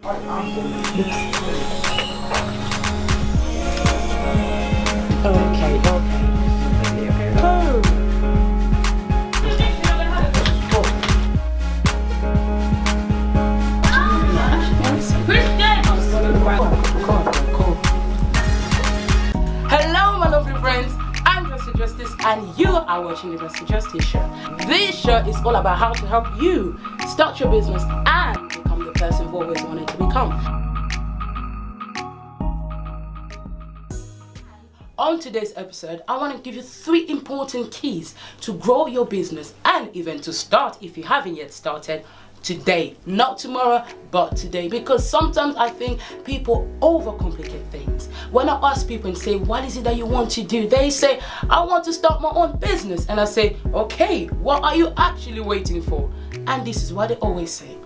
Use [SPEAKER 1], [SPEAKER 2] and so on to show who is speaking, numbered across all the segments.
[SPEAKER 1] Okay. Oh. Hello, my lovely friends. I'm Dresser Justice, and you are watching the Dresser Justice Show. This show is all about how to help you start your business and become the person you've always wanted to become. On today's episode, I want to give you 3 important keys to grow your business and even to start if you haven't yet started today. Not tomorrow, but today. Because sometimes I think people overcomplicate things. When I ask people and say, what is it that you want to do? They say, I want to start my own business. And I say, okay, what are you actually waiting for? And this is what they always say.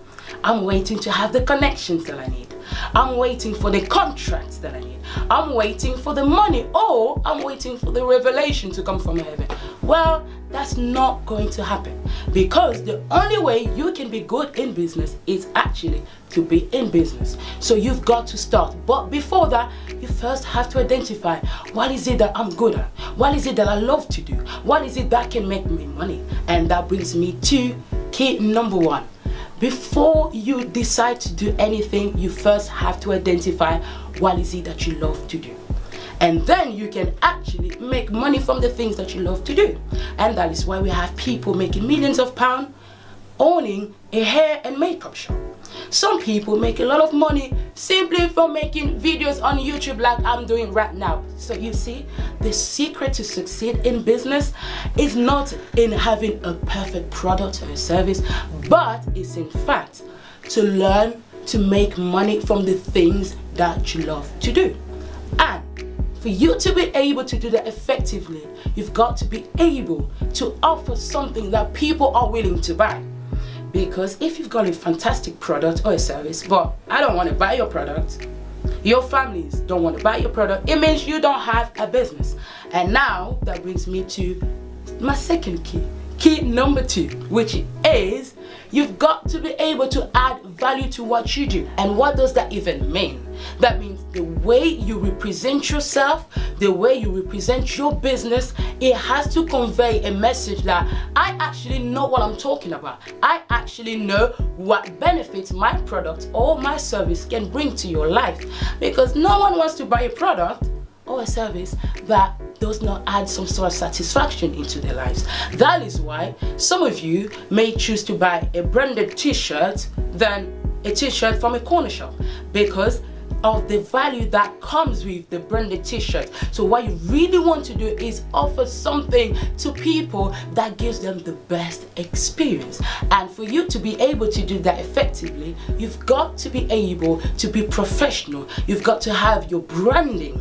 [SPEAKER 1] I'm waiting to have the connections that I need. I'm waiting for the contracts that I need. I'm waiting for the money, or I'm waiting for the revelation to come from heaven. Well, that's not going to happen, because the only way you can be good in business is actually to be in business. So you've got to start. But before that, you first have to identify, what is it that I'm good at? What is it that I love to do? What is it that can make me money? And that brings me to key number 1. Before you decide to do anything, you first have to identify what is it that you love to do. And then you can actually make money from the things that you love to do. And that is why we have people making millions of pounds owning a hair and makeup shop. Some people make a lot of money simply from making videos on YouTube like I'm doing right now. So you see, the secret to succeed in business is not in having a perfect product or a service, but it's in fact to learn to make money from the things that you love to do. And for you to be able to do that effectively, you've got to be able to offer something that people are willing to buy. Because if you've got a fantastic product or a service, but I don't want to buy your product, your families don't want to buy your product, it means you don't have a business. And now that brings me to my second key. Key number 2, which is you've got to be able to add value to what you do. And what does that even mean? That means the way you represent yourself, the way you represent your business, it has to convey a message that I actually know what I'm talking about. I actually know what benefits my product or my service can bring to your life. Because no one wants to buy a product or a service that does not add some sort of satisfaction into their lives. That is why some of you may choose to buy a branded t-shirt than a t-shirt from a corner shop, because of the value that comes with the branded t-shirt. So what you really want to do is offer something to people that gives them the best experience. And for you to be able to do that effectively, you've got to be able to be professional. You've got to have your branding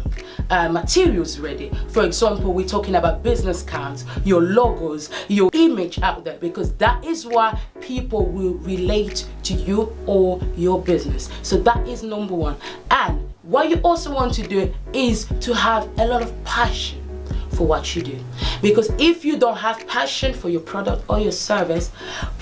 [SPEAKER 1] materials ready. For example, we're talking about business cards, your logos, your image out there, because that is why people will relate to you or your business. So that is number 1. And what you also want to do is to have a lot of passion for what you do. Because if you don't have passion for your product or your service,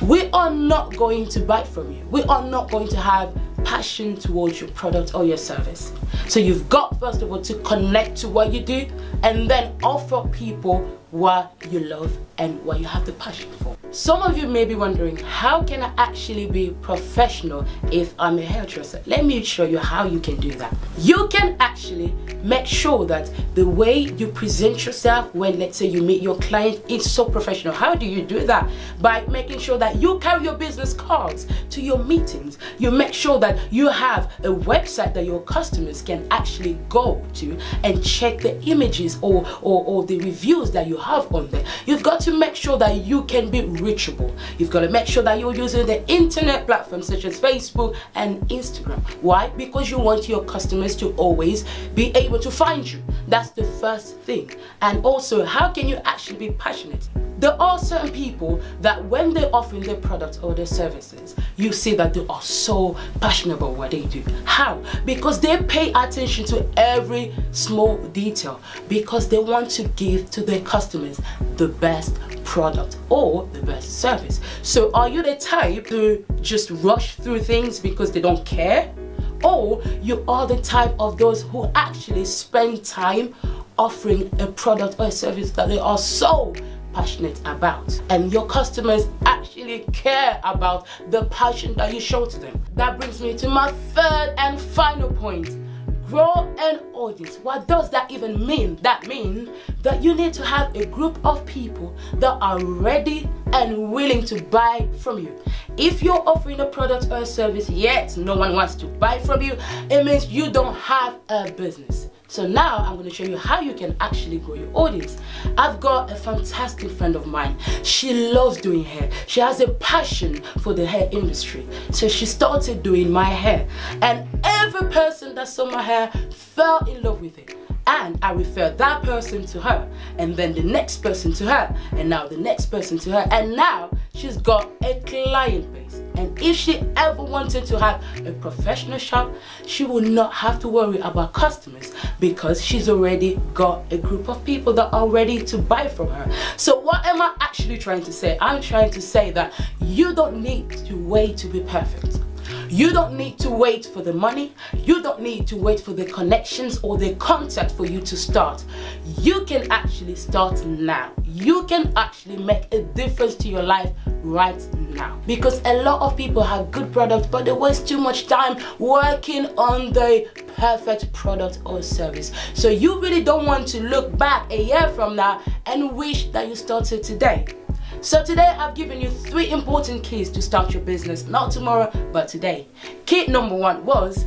[SPEAKER 1] we are not going to buy from you. We are not going to have passion towards your product or your service. So you've got, first of all, to connect to what you do and then offer people what you love and what you have the passion for. Some of you may be wondering, how can I actually be professional if I'm a hairdresser? Let me show you how you can do that. You can actually make sure that the way you present yourself when, let's say, you meet your client is so professional. How do you do that? By making sure that you carry your business cards to your meetings. You make sure that you have a website that your customers can actually go to and check the images or the reviews that you have on there. You've got to make sure that you can be reachable. You've got to make sure that you're using the internet platforms such as Facebook and Instagram. Why? Because you want your customers to always be able to find you. That's the first thing. And also, how can you actually be passionate? There are certain people that when they're offering their products or their services, you see that they are so passionate about what they do. How? Because they pay attention to every small detail, because they want to give to their customers the best product or the best service. So are you the type to just rush through things because they don't care? or you are the type of those who actually spend time offering a product or a service that they are so passionate about, and your customers actually care about the passion that you show to them. That brings me to my third and final point. Grow an audience. What does that even mean? That means that you need to have a group of people that are ready and willing to buy from you. If you're offering a product or a service yet no one wants to buy from you, it means you don't have a business. So now I'm going to show you how you can actually grow your audience. I've got a fantastic friend of mine. She loves doing hair. She has a passion for the hair industry. So she started doing my hair. And every person that saw my hair fell in love with it. And I referred that person to her, and then the next person to her, and now the next person to her, and now she's got a client base. And if she ever wanted to have a professional shop, she will not have to worry about customers because she's already got a group of people that are ready to buy from her. So what am I actually trying to say? I'm trying to say that you don't need to wait to be perfect. You don't need to wait for the money. You don't need to wait for the connections or the contact for you to start. You can actually start now. You can actually make a difference to your life right now. Because a lot of people have good products, but they waste too much time working on the perfect product or service. So you really don't want to look back a year from now and wish that you started today. So today I've given you 3 important keys to start your business, not tomorrow, but today. Key number 1 was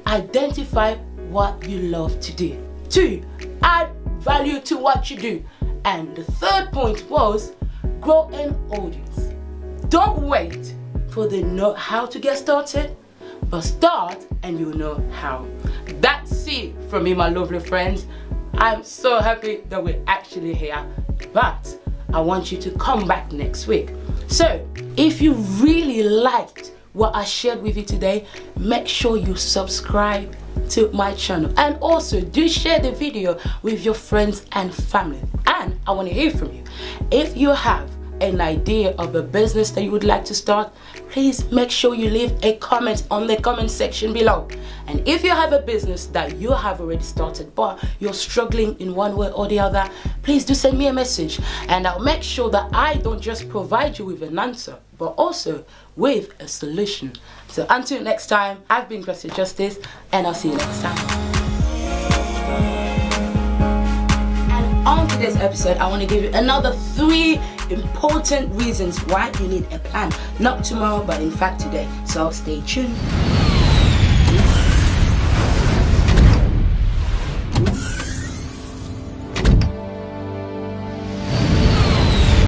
[SPEAKER 1] identify what you love to do. 2, add value to what you do. And the third point was grow an audience. Don't wait for the know how to get started, but start and you'll know how. That's it from me, my lovely friends. I'm so happy that we're actually here, but I want you to come back next week. So if you really liked what I shared with you today, make sure you subscribe to my channel, and also do share the video with your friends and family. And I want to hear from you. If you have an idea of a business that you would like to start, please make sure you leave a comment on the comment section below. And if you have a business that you have already started but you're struggling in one way or the other, please do send me a message, and I'll make sure that I don't just provide you with an answer but also with a solution. So until next time, I've been Gracie Justice, and I'll see you next time. And on today's episode, I want to give you another 3 important reasons why you need a plan, not tomorrow but in fact today. So stay tuned.